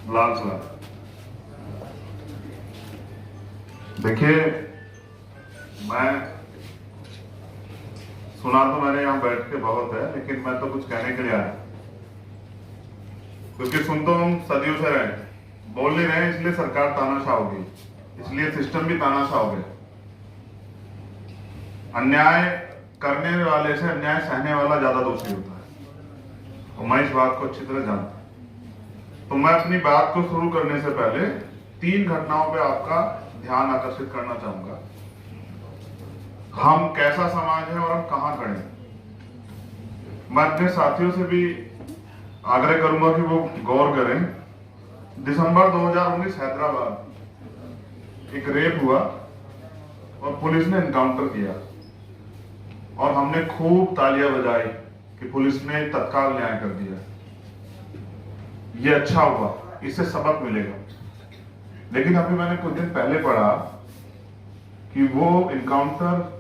लाल सलाम। देखिए, मैं सुना तो मैंने यहाँ बैठ के बहुत है, लेकिन मैं तो कुछ कहने के लिए आया, क्योंकि सुन तो हम सदियों से रहे, बोल नहीं रहे, इसलिए सरकार तानाशाह होगी, इसलिए सिस्टम भी तानाशाह हो गया। अन्याय करने वाले से अन्याय सहने वाला ज्यादा दोषी होता है, और मैं इस बात को अच्छी तरह जानता हूं। तो मैं अपनी बात को शुरू करने से पहले 3 घटनाओं पे आपका ध्यान आकर्षित करना चाहूंगा। हम कैसा समाज है और हम कहां खड़े हैं। मैं अपने साथियों से भी आग्रह करूंगा कि वो गौर करें। दिसंबर 2019 हैदराबाद एक रेप हुआ और पुलिस ने एनकाउंटर किया, और हमने खूब तालियां बजाई कि पुलिस ने तत्काल न्याय कर दिया। ये अच्छा हुआ, इससे सबक मिलेगा। लेकिन अभी मैंने कुछ दिन पहले पढ़ा कि वो एनकाउंटर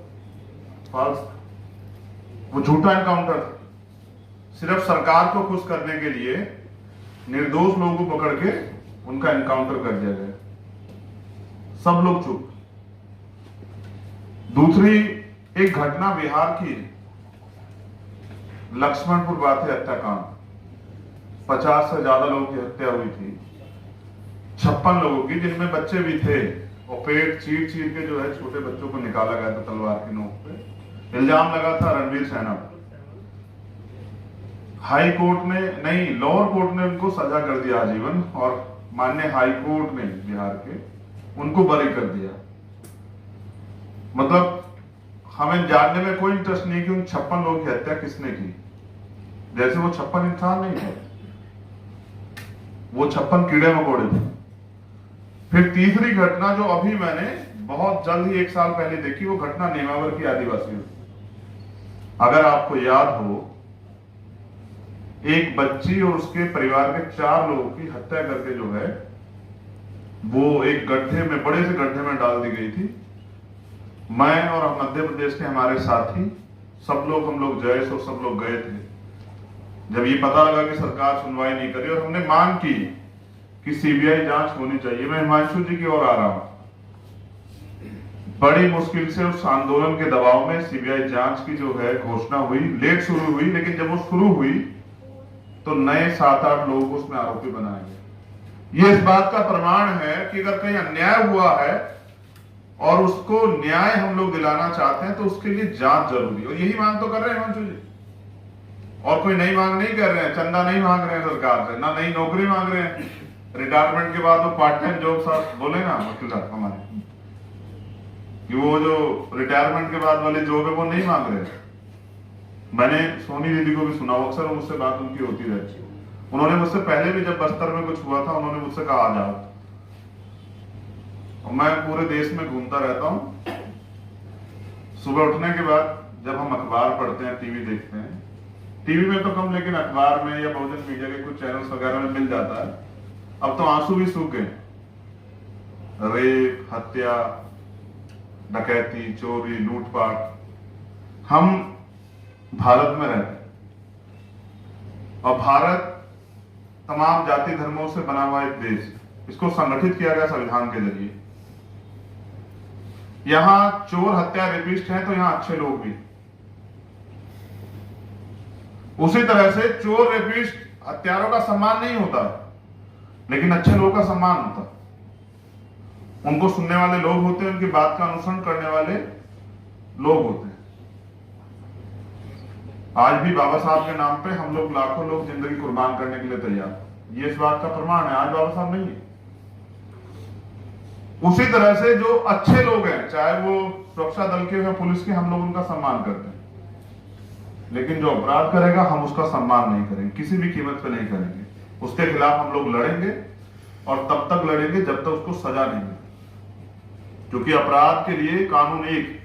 वो झूठा एनकाउंटर, सिर्फ सरकार को खुश करने के लिए निर्दोष लोगों को पकड़ के उनका एनकाउंटर कर दिया गया। सब लोग चुप। दूसरी एक घटना बिहार की, लक्ष्मणपुर बात है हत्याकांड। 50 से ज्यादा लोगों की हत्या हुई थी, 56 लोगों की, जिनमें बच्चे भी थे, और पेट चीर चीर के जो है छोटे बच्चों को निकाला गया था तलवार की नोक पे। इल्जाम लगा था रणवीर सेना पर। हाई कोर्ट ने नहीं, लोअर कोर्ट ने उनको सजा कर दिया आजीवन, और माननीय हाई कोर्ट ने बिहार के उनको बरी कर दिया। मतलब हमें जानने में कोई इंटरेस्ट नहीं कि उन 56 लोगों की हत्या किसने की, जैसे वो 56 इंसान नहीं थे, वो 56 कीड़े मकोड़े थे। फिर तीसरी घटना जो अभी मैंने बहुत जल्द ही 1 साल पहले देखी, वो घटना नेमावर की आदिवासी। अगर आपको याद हो, एक बच्ची और उसके परिवार के 4 लोगों की हत्या करके जो है वो एक गड्ढे में, बड़े से गड्ढे में डाल दी गई थी। मैं और मध्य प्रदेश के हमारे साथी सब लोग, हम लोग जयेश और सब लोग गए थे। जब ये पता लगा कि सरकार सुनवाई नहीं करी, और हमने मांग की कि सीबीआई जांच होनी चाहिए। मैं हिमांशु जी की ओर आ रहा हूं। बड़ी मुश्किल से उस आंदोलन के दबाव में सीबीआई जांच की जो है घोषणा हुई। लेट शुरू हुई, लेकिन जब वो शुरू हुई तो नए 7-8 लोगों को उसमें आरोपी बनाया गया। ये इस बात का प्रमाण है कि अगर कहीं अन्याय हुआ है और उसको न्याय हम लोग दिलाना चाहते हैं, तो उसके लिए जांच जरूरी है। और यही मांग तो कर रहे हैं हिमांशु जी, और कोई नई मांग नहीं कर रहे हैं, चंदा नहीं मांग रहे हैं सरकार से, ना नई नौकरी मांग रहे हैं। रिटायरमेंट के बाद वो पार्ट टाइम जॉब साहब बोले ना वकील साहब हमारे, कि वो जो रिटायरमेंट के बाद वाले जॉब है वो नहीं मांग रहे हैं। मैंने सोनी दीदी को भी सुना, अक्सर मुझसे बात उनकी होती रहती है। उन्होंने मुझसे पहले भी जब बस्तर में कुछ हुआ था, उन्होंने मुझसे कहा आ जाओ। और मैं पूरे देश में घूमता रहता हूं। सुबह उठने के बाद जब हम अखबार पढ़ते हैं, टीवी देखते हैं, टीवी में तो कम, लेकिन अखबार में या बहुजन मीडिया के कुछ चैनल्स वगैरह में मिल जाता है। अब तो आंसू भी सूख गए। रेप, हत्या, डकैती, चोरी, लूटपाट। हम भारत में रहते हैं, और भारत तमाम जाति धर्मों से बना हुआ एक देश। इसको संगठित किया गया संविधान के जरिए। यहां चोर, हत्या, रेपिस्ट हैं, तो यहां अच्छे लोग भी। उसी तरह से चोर, रेपिस्ट, हत्यारों का सम्मान नहीं होता, लेकिन अच्छे लोगों का सम्मान होता है। उनको सुनने वाले लोग होते हैं, उनकी बात का अनुसरण करने वाले लोग होते हैं। आज भी बाबा साहब के नाम पे हम लोग, लाखों लोग जिंदगी कुर्बान करने के लिए तैयार। ये इस बात का प्रमाण है। आज बाबा साहब नहीं है। उसी तरह से जो अच्छे लोग हैं, चाहे वो सुरक्षा दल के या पुलिस के, हम लोग उनका सम्मान करते हैं। लेकिन जो अपराध करेगा, हम उसका सम्मान नहीं करेंगे, किसी भी कीमत पे नहीं करेंगे। उसके खिलाफ हम लोग लड़ेंगे, और तब तक लड़ेंगे जब तक उसको सजा नहीं मिले। क्योंकि अपराध के लिए कानून एक,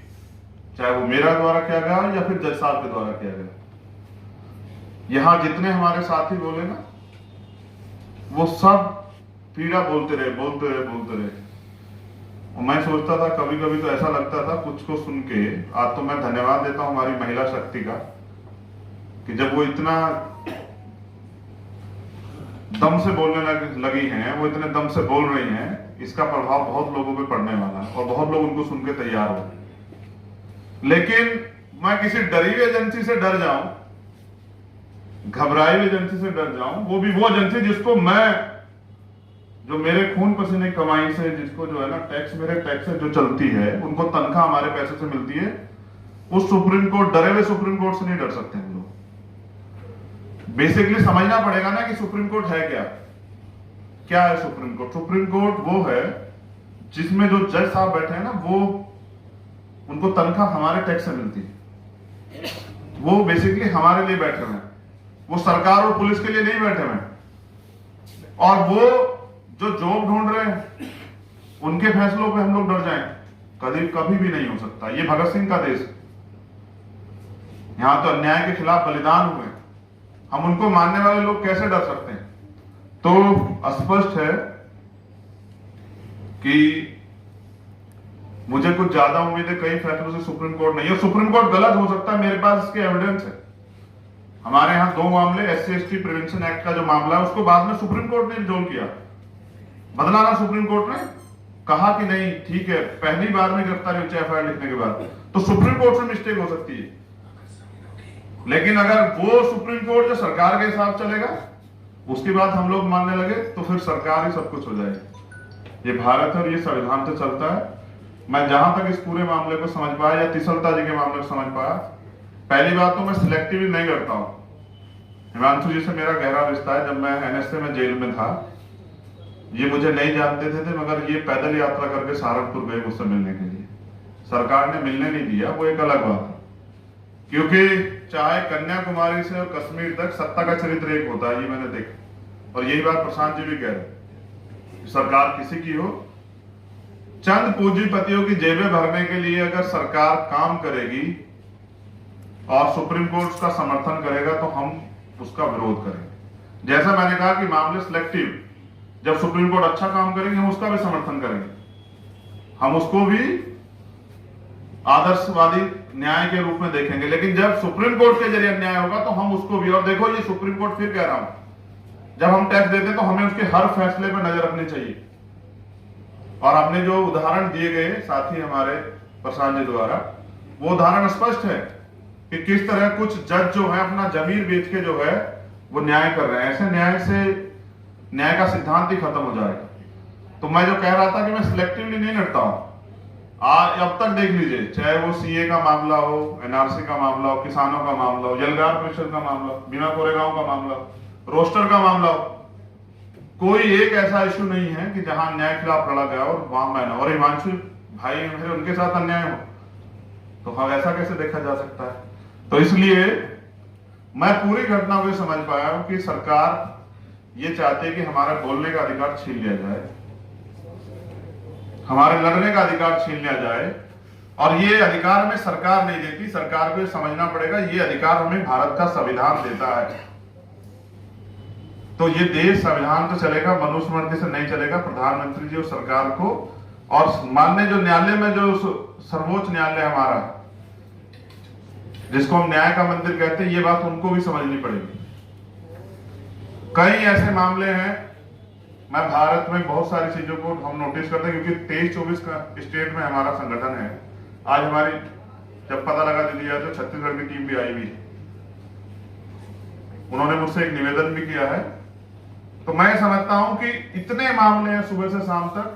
चाहे वो मेरा द्वारा किया गया या फिर जज साहब के द्वारा किया गया। यहां जितने हमारे साथी बोले ना, वो सब पीड़ा बोलते रहे, बोलते रहे, बोलते रहे। और मैं सोचता था, कभी कभी तो ऐसा लगता था कुछ को सुन के, आज तो मैं धन्यवाद देता हूं हमारी महिला शक्ति का, कि जब वो इतना दम से बोलने लगी हैं, वो इतने दम से बोल रही हैं, इसका प्रभाव बहुत लोगों पे पड़ने वाला है और बहुत लोग उनको सुन के तैयार हो। लेकिन मैं किसी डरी हुई एजेंसी से डर जाऊं, घबराई हुई एजेंसी से डर जाऊं, वो भी वो एजेंसी जिसको मैं, जो मेरे खून पसीने कमाई से, जिसको जो है ना टैक्स, मेरे टैक्स से जो चलती है, उनको तनख्वाह हमारे पैसे से मिलती है, उस सुप्रीम कोर्ट, डरे हुए सुप्रीम कोर्ट से नहीं डर सकते हम लोग। बेसिकली समझना पड़ेगा ना कि सुप्रीम कोर्ट है क्या। क्या है सुप्रीम कोर्ट? सुप्रीम कोर्ट वो है जिसमें जो जज साहब बैठे हैं ना, वो उनको तनख्वाह हमारे टैक्स से मिलती है। वो बेसिकली हमारे लिए बैठे हुए हैं, वो सरकार और पुलिस के लिए नहीं बैठे हुए हैं। और वो जो जॉब ढूंढ रहे हैं, उनके फैसलों पे हम लोग डर जाएं, कभी कभी भी नहीं हो सकता। ये भगत सिंह का देश, यहां तो अन्याय के खिलाफ बलिदान हुए, हम उनको मानने वाले लोग कैसे डर सकते हैं? तो स्पष्ट है कि मुझे कुछ ज्यादा उम्मीद है कई फैसलों से सुप्रीम कोर्ट नहीं है। सुप्रीम कोर्ट गलत हो सकता है, मेरे पास इसके एविडेंस है। हमारे यहां 2 मामले, SC/ST प्रिवेंशन एक्ट का जो मामला है, उसको बाद में सुप्रीम कोर्ट ने रिजोल्व किया, बदला ना सुप्रीम कोर्ट ने, कहा कि नहीं ठीक है, पहली बार में गिरफ्तारी हुई FIR लिखने के बाद, तो सुप्रीम कोर्ट से मिस्टेक हो सकती है। लेकिन अगर वो सुप्रीम कोर्ट जो सरकार के हिसाब चलेगा, उसके बाद हम लोग मानने लगे, तो फिर सरकार ही सब कुछ हो जाएगी। ये भारत है और ये संविधान से चलता है। मैं जहां तक इस पूरे मामले को समझ पाया, या तिसलता जी के मामले को समझ पाया, पहली बात तो मैं सिलेक्टिव नहीं करता हूं। हिमांशु जी से मेरा गहरा रिश्ता है। जब मैं NSA में जेल में था, ये मुझे नहीं जानते थे, मगर ये पैदल यात्रा करके सहारनपुर गए मुझसे मिलने के लिए। सरकार ने मिलने नहीं दिया, वो एक अलग बात है, क्योंकि चाहे कन्याकुमारी से और कश्मीर तक सत्ता का चरित्र एक होता है, ये मैंने देखा। और यही बात प्रशांत जी भी कह रहे, सरकार किसी की हो, चंद पूंजीपतियों की जेबें भरने के लिए अगर सरकार काम करेगी और सुप्रीम कोर्ट का समर्थन करेगा, तो हम उसका विरोध करेंगे। जैसा मैंने कहा कि मामले सिलेक्टिव, जब सुप्रीम कोर्ट अच्छा काम करेंगे, हम उसका भी समर्थन करेंगे, हम उसको भी आदर्शवादी न्याय के रूप में देखेंगे। लेकिन जब सुप्रीम कोर्ट के जरिए अन्याय होगा, तो हम उसको भी, और देखो ये सुप्रीम कोर्ट, फिर कह रहा हूं, जब हम टैक्स देते हैं तो हमें उसके हर फैसले पर नजर रखनी चाहिए। और आपने जो उदाहरण दिए गए साथी हमारे प्रशांत जी द्वारा, वो उदाहरण स्पष्ट है कि किस तरह कुछ जज जो है अपना जमीर बेच के जो है वो न्याय कर रहे हैं। ऐसे न्याय से न्याय का सिद्धांत ही खत्म हो जाएगा। तो मैं जो कह रहा था कि मैं सिलेक्टिवली नहीं लड़ता हूं, अब तक देख लीजिए, चाहे वो CA का मामला हो, NRC का मामला हो, किसानों का मामला हो, यलगार परिषद का मामला, बीमा कोरेगांव का मामला, रोस्टर का मामला हो, कोई एक ऐसा इश्यू नहीं है कि जहां न्याय खिलाफ लड़ा गया और वहां मैंने और हिमांशु भाई मेरे, उनके साथ अन्याय हो, तो हाँ ऐसा कैसे देखा जा सकता है? तो इसलिए मैं पूरी घटना को समझ पाया हूं कि सरकार ये चाहती है कि हमारा बोलने का अधिकार छीन लिया जाए, हमारे लड़ने का अधिकार छीन लिया जाए। और ये अधिकार हमें सरकार नहीं देती, सरकार को समझना पड़ेगा, ये अधिकार हमें भारत का संविधान देता है। तो ये देश संविधान तो चलेगा, मनुस्मृति से नहीं चलेगा। प्रधानमंत्री जी और सरकार को, और माननीय जो न्यायालय में जो सर्वोच्च न्यायालय हमारा, जिसको हम न्याय का मंदिर कहते हैं, ये बात उनको भी समझनी पड़ेगी। कई ऐसे मामले हैं, मैं भारत में बहुत सारी चीजों को हम नोटिस करते हैं, क्योंकि 23-24 का स्टेट में हमारा संगठन है। आज हमारी जब पता लगा दिल्ली आए, तो छत्तीसगढ़ की टीम भी आई हुई, उन्होंने मुझसे एक निवेदन भी किया है। तो मैं समझता हूं कि इतने मामले हैं सुबह से शाम तक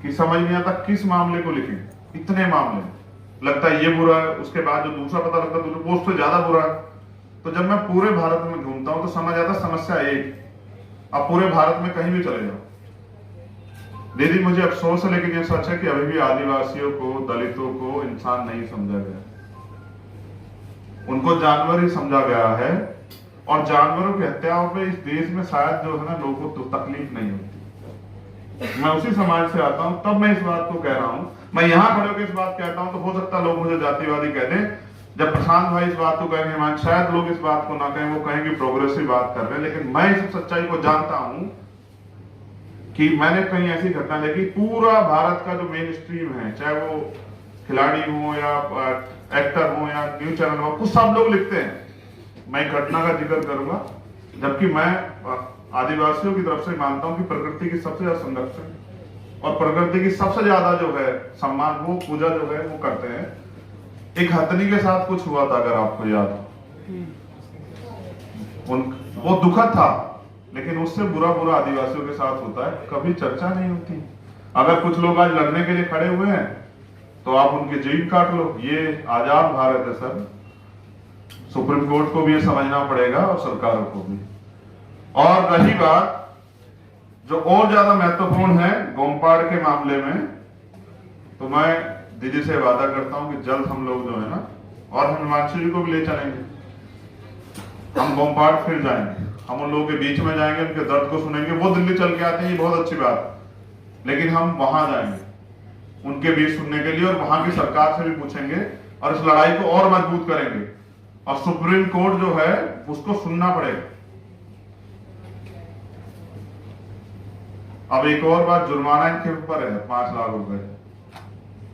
कि समझ नहीं आता किस मामले को लिखें। इतने मामले, लगता है ये बुरा है, उसके बाद जो दूसरा पता लगता है वो उससे ज्यादा बुरा है। तो जब मैं पूरे भारत में घूमता हूं तो समझ आता समस्या एक, अब पूरे भारत में कहीं भी चले जाओ। दीदी मुझे अफसोस है, लेकिन ये सच है कि अभी भी आदिवासियों को, दलितों को इंसान नहीं समझा गया, उनको जानवर ही समझा गया है। और जानवरों की हत्याओं पे इस देश में शायद जो है ना लोगों को तो तकलीफ नहीं होती। मैं उसी समाज से आता हूं, तब मैं इस बात को कह रहा हूं। मैं यहां खड़े होकर इस बात कहता हूं तो हो सकता है लोग मुझे जातिवादी कह दें। जब प्रशांत भाई इस बात को कहेंगे, शायद लोग इस बात को ना कहें, वो कहेंगे प्रोग्रेसिव बात कर रहे हैं। लेकिन मैं इस सच्चाई को जानता हूं कि मैंने कहीं ऐसी घटना देखी, पूरा भारत का जो मेन स्ट्रीम है, चाहे वो खिलाड़ी हो या एक्टर हो या न्यूज चैनल हो, कुछ सब लोग लिखते हैं। मैं घटना का जिक्र करूंगा जबकि मैं आदिवासियों की तरफ से मानता हूं कि प्रकृति की सबसे ज्यादा संरक्षण और प्रकृति की सबसे ज्यादा जो है सम्मान, वो पूजा जो है वो करते हैं। एक हथनी के साथ कुछ हुआ था, अगर आपको याद हो, वो दुखद था, लेकिन उससे बुरा आदिवासियों के साथ होता है, कभी चर्चा नहीं होती। अगर कुछ लोग आज लड़ने के लिए खड़े हुए हैं तो आप उनकी जीभ काट लो। ये आजाद भारत है सर, सुप्रीम कोर्ट को भी ये समझना पड़ेगा और सरकारों को भी। और रही बात जो और ज्यादा महत्वपूर्ण है गोमपाड़ के मामले में, तो मैं दीदी से वादा करता हूं कि जल्द हम लोग जो है ना, और हम हिमांशु जी को भी ले चलेंगे, हम गोमपाड़ फिर जाएंगे, हम उन लोगों के बीच में जाएंगे, उनके दर्द को सुनेंगे। वो दिल्ली चल के आते हैं, ये बहुत अच्छी बात, लेकिन हम वहां जाएंगे उनके बीच सुनने के लिए, और वहां की सरकार से भी पूछेंगे और इस लड़ाई को और मजबूत करेंगे। और सुप्रीम कोर्ट जो है उसको सुनना पड़ेगा। अब एक और बात, जुर्माना इनके ऊपर है 5 लाख रुपए,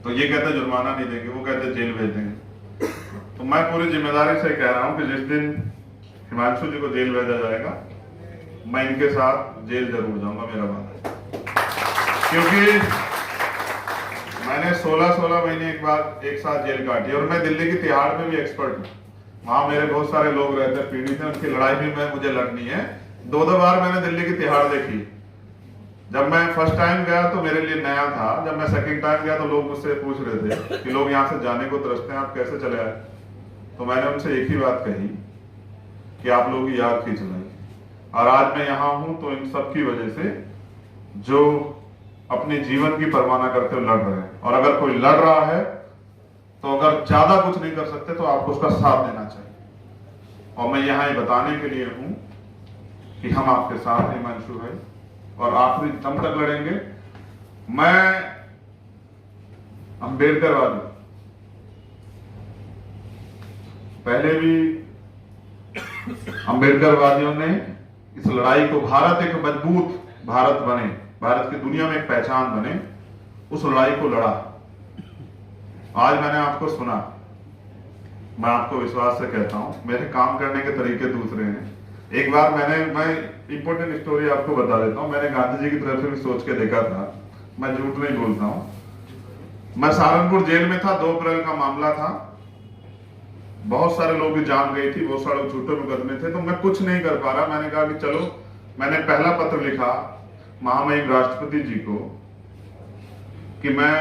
तो ये कहते जुर्माना नहीं देंगे, वो कहते जेल भेज देंगे। तो मैं पूरी जिम्मेदारी से कह रहा हूं कि जिस दिन हिमांशु जी को जेल भेजा जाएगा, मैं इनके साथ जेल जरूर जाऊंगा, मेरा बात है। क्योंकि मैंने 16 महीने एक साथ जेल काटी, और मैं दिल्ली की तिहाड़ में भी एक्सपर्ट हूँ। वहां मेरे बहुत सारे लोग रहते हैं, पीड़ित हैं, उनकी लड़ाई भी मुझे लड़नी है। 2 बार मैंने दिल्ली की तिहाड़ देखी। जब मैं फर्स्ट टाइम गया तो मेरे लिए नया था, जब मैं सेकंड टाइम गया तो लोग मुझसे पूछ रहे थे कि लोग यहाँ से जाने को तरसते हैं, आप कैसे चले आए? तो मैंने उनसे एक ही बात कही कि आप लोगों की याद खींच लाई, और आज मैं यहाँ हूं तो इन सब की वजह से, जो अपने जीवन की परवाह न करते हुए लड़ रहे हैं। और अगर कोई लड़ रहा है तो अगर ज्यादा कुछ नहीं कर सकते तो आपको उसका साथ देना चाहिए। और मैं यहाँ ये बताने के लिए हूं कि हम आपके साथ हैं हिमांशु भाई, और आखिरी दम तक लड़ेंगे। मैं अम्बेडकरवादी, पहले भी अम्बेडकरवादियों ने इस लड़ाई को, भारत एक मजबूत भारत बने, भारत की दुनिया में एक पहचान बने, उस लड़ाई को लड़ा। आज मैंने आपको सुना, मैं आपको विश्वास से कहता हूं मेरे काम करने के तरीके दूसरे हैं। एक बार मैं इंपॉर्टेंट स्टोरी आपको बता देता हूं। मैंने गांधी जी की तरफ से भी सोच के देखा था, मैं झूठ नहीं बोलता हूं। मैं सहारनपुर जेल में था, 2 अप्रैल का मामला था, बहुत सारे लोगों की जान गई थी, बहुत सारे झूठे मुकदमे थे, तो मैं कुछ नहीं कर पा रहा। मैंने कहा कि चलो, मैंने पहला पत्र लिखा महामहिम राष्ट्रपति जी को कि मैं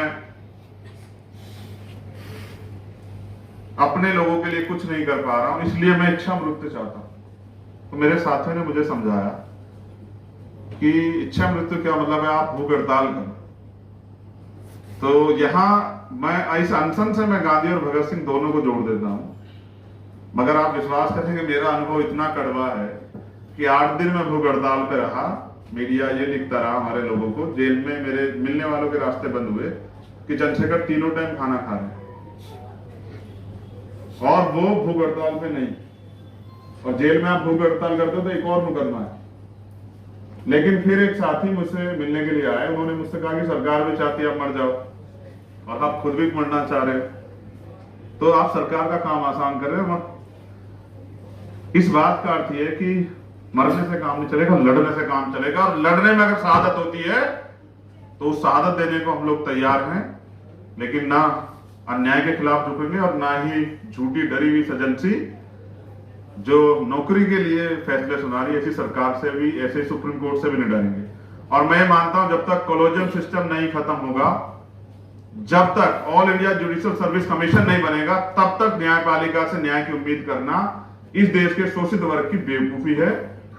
अपने लोगों के लिए कुछ नहीं कर पा रहा हूं, इसलिए मैं इच्छा मृत्यु चाहता हूं। तो मेरे साथियों ने मुझे समझाया कि इच्छा मृत्यु क्या मतलब है, आप भूख हड़ताल करो। तो यहां मैं इस अनशन से मैं गांधी और भगत सिंह दोनों को जोड़ देता हूं। मगर आप विश्वास करें कि मेरा अनुभव इतना कड़वा है कि 8 दिन में भूख हड़ताल पे रहा। मीडिया ये लिखता रहा हमारे लोगों को, जेल में मेरे मिलने वालों के रास्ते बंद हुए कि चंद्रशेखर 3 टाइम खाना खा रहे हैं, और वो भूख हड़ताल पे नहीं। और जेल में आप भूख हड़ताल करते हो तो एक और मुकदमा है। लेकिन फिर एक साथी मुझसे मिलने के लिए आए, उन्होंने मुझसे कहा कि सरकार भी चाहती है आप मर जाओ, और आप खुद भी मरना चाह रहे हो, तो आप सरकार का काम आसान कर रहे हो। इस बात का अर्थ यह कि मरने से काम नहीं चलेगा, लड़ने से काम चलेगा। और लड़ने में अगर शहादत होती है तो उस शहादत देने को हम लोग तैयार हैं, लेकिन ना अन्याय के खिलाफ झुकेंगे और ना ही झूठी डरी हुई एजेंसी जो नौकरी के लिए फैसले सुना रही है, ऐसी सरकार से भी, ऐसे सुप्रीम कोर्ट से भी नहीं डरेंगे। और मैं मानता हूं जब तक कॉलेजियम सिस्टम नहीं खत्म होगा, जब तक all India judicial service commission नहीं बनेगा, तब तक न्यायपालिका से न्याय की उम्मीद करना इस देश के शोषित वर्ग की बेवकूफी है।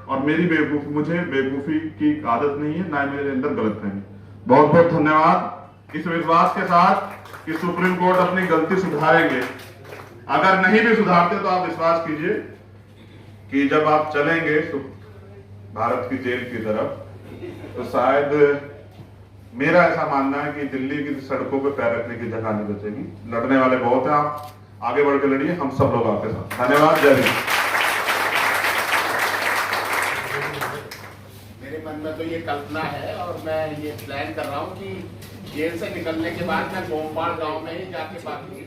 और मेरी बेवकूफी, मुझे बेवकूफी की आदत नहीं है, ना मेरे अंदर गलतफहमी। बहुत बहुत धन्यवाद इस विश्वास के साथ कि सुप्रीम कोर्ट अपनी गलती सुधारेंगे। अगर नहीं भी सुधारते तो आप विश्वास कीजिए कि जब आप चलेंगे भारत की जेल की तरफ, तो शायद मेरा ऐसा मानना है कि दिल्ली की सड़कों पे पैर रखने की जगह नहीं बचेगी। लड़ने वाले बहुत हैं, आप आगे बढ़ के लड़िए, हम सब लोग आपके साथ। धन्यवाद, जय हिंद। मेरे मन में तो ये कल्पना है और मैं ये प्लान कर रहा हूँ कि जेल से निकलने के बाद मैं गोमपाड़ गांव में ही जाके बाकी